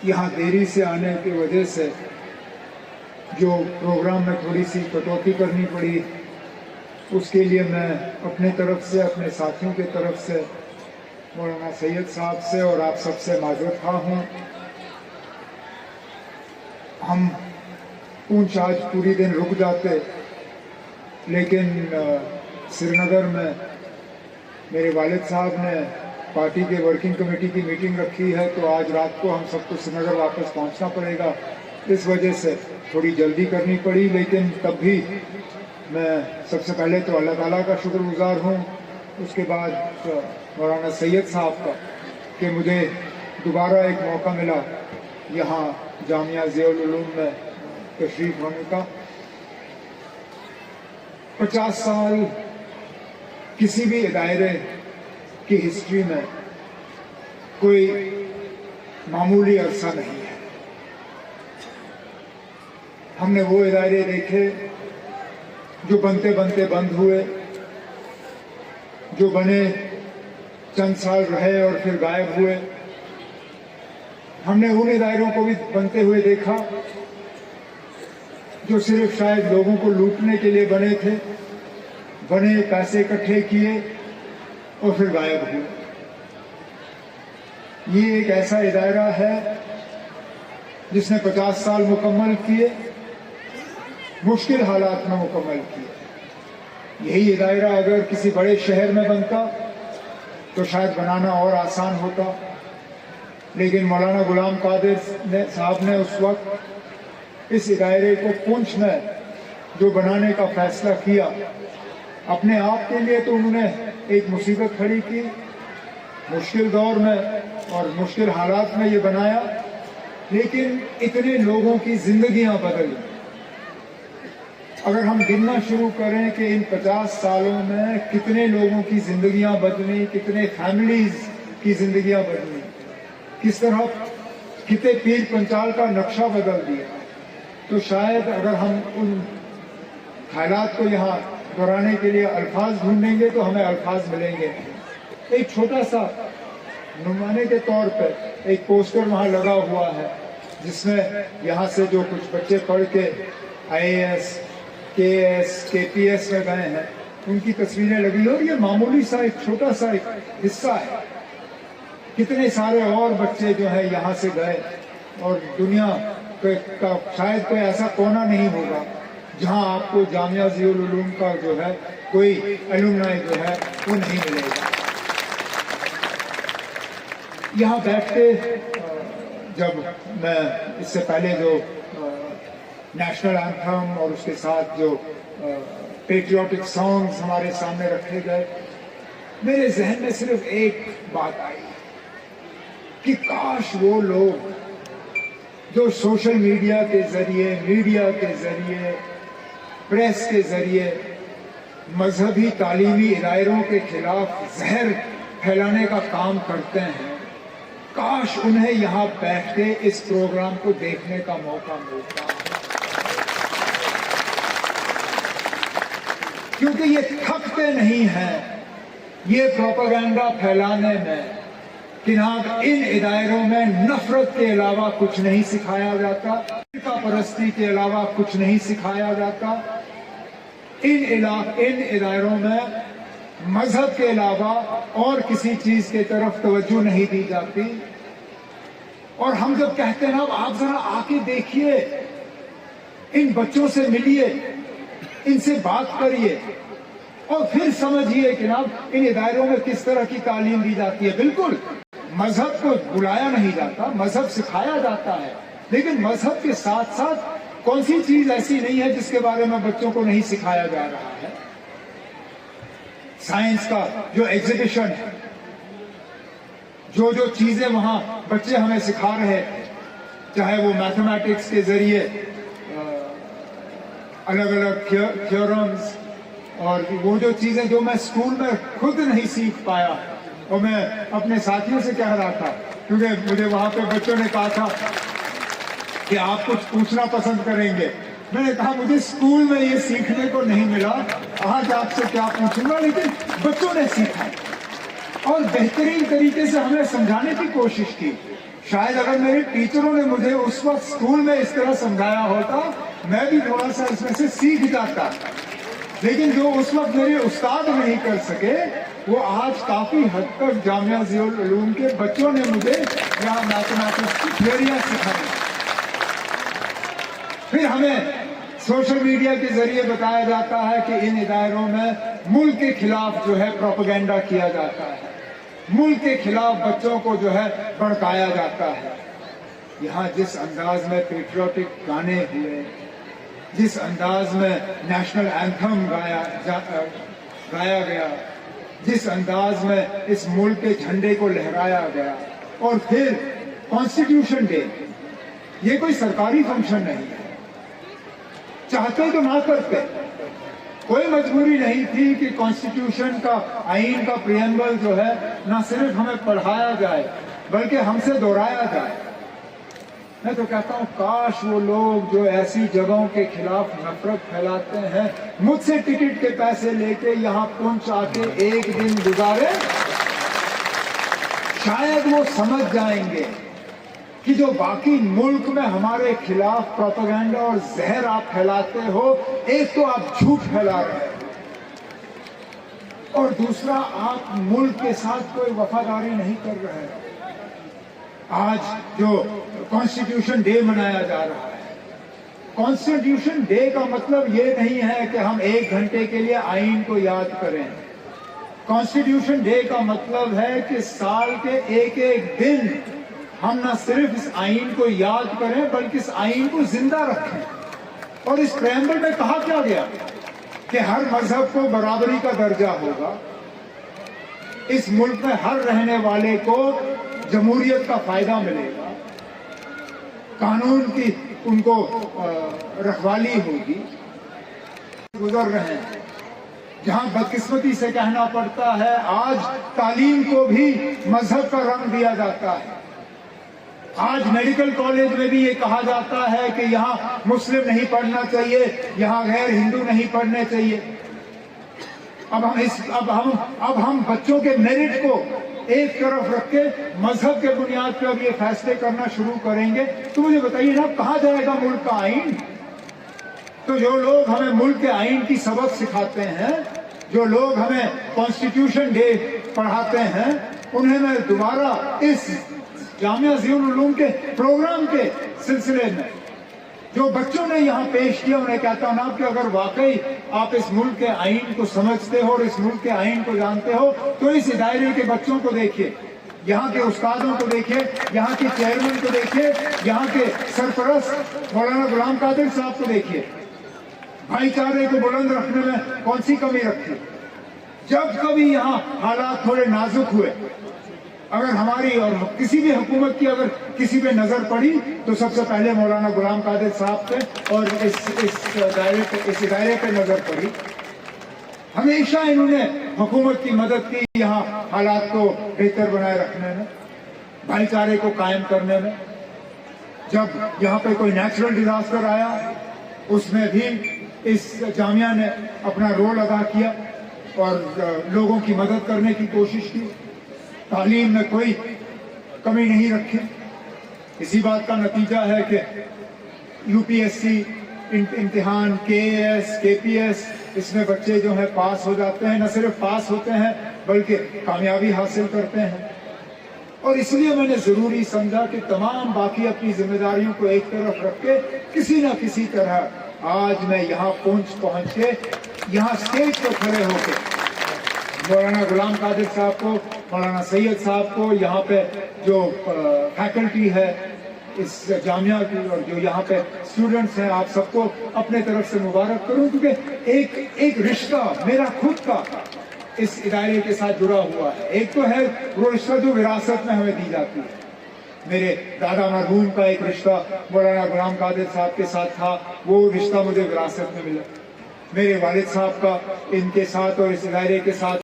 यहाँ देरी से आने की वजह से जो प्रोग्राम में थोड़ी सी कटौती करनी पड़ी, उसके लिए मैं अपने तरफ से, अपने साथियों की तरफ से, मौलाना सैयद साहब से और आप सबसे माजूर खा हूँ। हम पूंछ आज पूरी दिन रुक जाते, लेकिन श्रीनगर में मेरे वालिद साहब ने पार्टी के वर्किंग कमेटी की मीटिंग रखी है, तो आज रात को हम सबको श्रीनगर वापस पहुंचना पड़ेगा। इस वजह से थोड़ी जल्दी करनी पड़ी, लेकिन तब भी मैं सबसे पहले तो अल्लाह ताला का शुक्रगुजार हूँ, उसके बाद मौलाना सैयद साहब का कि मुझे दोबारा एक मौका मिला यहाँ जामिया ज़ियाउल उलूम में तशरीफ़ होने का। 50 साल किसी भी दायरे की हिस्ट्री में कोई मामूली अरसा नहीं है। हमने वो इदारे देखे जो बनते बनते बंद हुए, जो बने चंद साल रहे और फिर गायब हुए। हमने उन इदारों को भी बनते हुए देखा जो सिर्फ शायद लोगों को लूटने के लिए बने थे, बने, पैसे इकट्ठे किए और फिर गायब हुए। ये एक ऐसा इदारा है जिसने 50 साल मुकम्मल किए, मुश्किल हालात में मुकम्मल किए। यही इदारा अगर किसी बड़े शहर में बनता तो शायद बनाना और आसान होता, लेकिन मौलाना गुलाम कादिर साहब ने उस वक्त इस इदारे को पूंछ में जो बनाने का फैसला किया, अपने आप के लिए तो उन्होंने एक मुसीबत खड़ी की, मुश्किल दौर में और मुश्किल हालात में ये बनाया, लेकिन इतने लोगों की जिंदगियां बदली। अगर हम गिनना शुरू करें कि इन 50 सालों में कितने लोगों की जिंदगियां बदली, कितने फैमिलीज की जिंदगियां बदली, किस तरह कितने पीर पंचाल का नक्शा बदल दिया, तो शायद अगर हम उन हालात को यहाँ दोहराने के लिए अल्फाज ढूंढेंगे तो हमें अल्फाज मिलेंगे। एक छोटा सा नुमाने के तौर पर एक पोस्टर वहाँ लगा हुआ है, जिसमें यहाँ से जो कुछ बच्चे पढ़ के IAS, KS, KPS में गए हैं, उनकी तस्वीरें लगी, और ये मामूली सा एक छोटा सा एक हिस्सा है। कितने सारे और बच्चे जो है यहाँ से गए, और दुनिया का शायद कोई ऐसा कोना नहीं होगा जहाँ आपको जामिया ज़ियाउल उलूम का जो है कोई एलुमनाई जो है वो नहीं मिलेगा। यहाँ बैठ के जब मैं इससे पहले जो नेशनल एंथम और उसके साथ जो पेट्रियोटिक सॉन्ग्स हमारे सामने रखे गए, मेरे जहन में सिर्फ एक बात आई कि काश वो लोग जो सोशल मीडिया के जरिए, मीडिया के जरिए, प्रेस के जरिए मजहबी तालीमी इदारों के खिलाफ जहर फैलाने का काम करते हैं, काश उन्हें यहाँ बैठ के इस प्रोग्राम को देखने का मौका मिलता, क्योंकि ये थकते नहीं हैं ये प्रोपेगेंडा फैलाने में कि ना इन इदारों में नफरत के अलावा कुछ नहीं सिखाया जाता, फिरका परस्ती के अलावा कुछ नहीं सिखाया जाता। इन इदारों में मजहब के अलावा और किसी चीज के तरफ तवज्जो नहीं दी जाती। और हम जब कहते हैं ना, आप जरा आके देखिए, इन बच्चों से मिलिए, इनसे बात करिए और फिर समझिए कि ना इन इदारों में किस तरह की तालीम दी जाती है। बिल्कुल मजहब को बुलाया नहीं जाता, मजहब सिखाया जाता है, लेकिन मजहब के साथ साथ कौन सी चीज ऐसी नहीं है जिसके बारे में बच्चों को नहीं सिखाया जा रहा है। साइंस का जो एग्जीबिशन है, जो चीजें वहां बच्चे हमें सिखा रहे हैं, चाहे वो मैथमेटिक्स के जरिए अलग अलग थ्योरम्स, और वो जो चीजें जो मैं स्कूल में खुद नहीं सीख पाया, और मैं अपने साथियों से कह रहा था, क्योंकि मुझे वहां पे बच्चों ने कहा था कि आप कुछ पूछना पसंद करेंगे। मैंने कहा मुझे स्कूल में ये सीखने को नहीं मिला, आज आपसे क्या पूछूंगा, लेकिन बच्चों ने सीखा और बेहतरीन तरीके से हमें समझाने की कोशिश की शायद अगर मेरे टीचरों ने मुझे उस वक्त स्कूल में इस तरह समझाया होता, मैं भी थोड़ा सा इसमें से सीख जाता। लेकिन जो उस वक्त मेरे उस्ताद नहीं कर सके, वो आज काफी हद तक जामिया ज़ियाउल उलूम के बच्चों ने मुझे यहाँ मैथमेटिक्स की थ्योरियां सिखाई। फिर हमें सोशल मीडिया के जरिए बताया जाता है कि इन इदारों में मुल्क के खिलाफ जो है प्रोपेगेंडा किया जाता है, मुल्क के खिलाफ बच्चों को जो है भड़काया जाता है। यहाँ जिस अंदाज में पेट्रियोटिक गाने हुए, जिस अंदाज में नेशनल एंथम गाया गया, जिस अंदाज में इस मुल्क के झंडे को लहराया गया, और फिर कॉन्स्टिट्यूशन डे, ये कोई सरकारी फंक्शन नहीं है। चाहते तो ना करते, कोई मजबूरी नहीं थी कि कॉन्स्टिट्यूशन का, आईन का प्रियम्बल जो है ना सिर्फ हमें पढ़ाया जाए बल्कि हमसे दोहराया जाए। मैं तो कहता हूँ काश वो लोग जो ऐसी जगहों के खिलाफ नफरत फैलाते हैं, मुझसे टिकट के पैसे लेके यहाँ पहुंच आके एक दिन गुजारे, शायद वो समझ जाएंगे कि जो बाकी मुल्क में हमारे खिलाफ प्रोपेगेंडा और जहर आप फैलाते हो, एक तो आप झूठ फैला रहे हो और दूसरा आप मुल्क के साथ कोई वफादारी नहीं कर रहे हो। आज जो कॉन्स्टिट्यूशन डे मनाया जा रहा है, कॉन्स्टिट्यूशन डे का मतलब ये नहीं है कि हम 1 घंटे के लिए आईन को याद करें। कॉन्स्टिट्यूशन डे का मतलब है कि साल के एक एक दिन हम न सिर्फ इस आईन को याद करें बल्कि इस आईन को जिंदा रखें। और इस प्रेम्बल में कहा क्या गया कि हर मजहब को बराबरी का दर्जा होगा, इस मुल्क में हर रहने वाले को जमहूरियत का फायदा मिलेगा, कानून की उनको रखवाली होगी। गुजर रहे हैं जहां बदकिस्मती से कहना पड़ता है आज तालीम को भी मजहब का रंग दिया जाता है। आज मेडिकल कॉलेज में भी ये कहा जाता है कि यहाँ मुस्लिम नहीं पढ़ना चाहिए, यहाँ गैर हिंदू नहीं पढ़ने चाहिए। अब हम बच्चों के मेरिट को एक तरफ रख के मजहब के बुनियाद पर अब ये फैसले करना शुरू करेंगे, तो मुझे बताइए ना कहाँ जाएगा मुल्क का आईन? तो जो लोग हमें मुल्क के आईन की सबक सिखाते हैं, जो लोग हमें कॉन्स्टिट्यूशन डे पढ़ाते हैं, उन्हें मैं दोबारा इस जामिया ज़ियाउल उलूम के प्रोग्राम के सिलसिले में जो बच्चों ने यहाँ पेश किया, उन्हें कहता हूँ ना कि अगर वाकई आप इस मुल्क के आईन को समझते हो और इस मुल्क के आईन को जानते हो तो इस दायरे के बच्चों को देखिए, यहाँ के उस्तादों को देखिए, यहाँ के चेयरमैन को देखिए, यहाँ के सरपरस्त मौलाना गुलाम कादिर साहब को देखिए। भाईचारे को बुलंद रखने में कौन सी कमी रखी? जब कभी यहाँ हालात थोड़े नाजुक हुए, अगर हमारी और किसी भी हुकूमत की अगर किसी पे नजर पड़ी तो सबसे पहले मौलाना गुलाम कादिर साहब पे और इस दायरे पे नजर पड़ी। हमेशा इन्होंने हुकूमत की मदद की यहाँ हालात को बेहतर बनाए रखने में, भाईचारे को कायम करने में। जब यहाँ पे कोई नेचुरल डिजास्टर आया उसमें भी इस जामिया ने अपना रोल अदा किया और लोगों की मदद करने की कोशिश की। तालीम में कोई कमी नहीं रखी। इसी बात का नतीजा है कि यूपीएससी इम्तिहान, केएएस, केपीएस, इसमें बच्चे जो हैं पास हो जाते हैं, न सिर्फ पास होते हैं बल्कि कामयाबी हासिल करते हैं। और इसलिए मैंने जरूरी समझा कि तमाम बाकी अपनी जिम्मेदारियों को एक तरफ रख के किसी न किसी तरह आज मैं यहाँ पहुँच के यहाँ स्टेज पर खड़े होकर मौलाना गुलाम कादिर साहब को, मौलाना सैयद साहब को, यहाँ पे जो फैकल्टी है इस जामिया की और जो यहाँ पे स्टूडेंट्स हैं, आप सबको अपने तरफ से मुबारक करूं, क्योंकि एक रिश्ता मेरा खुद का इस इदारे के साथ जुड़ा हुआ है। एक तो है वो रिश्ता जो विरासत में हमें दी जाती है। मेरे दादा मरहूम का एक रिश्ता मौलाना गुलाम कादिर साहब के साथ था, वो रिश्ता मुझे विरासत में मिला। मेरे वालिद साहब का इनके साथ और इस इदारे के साथ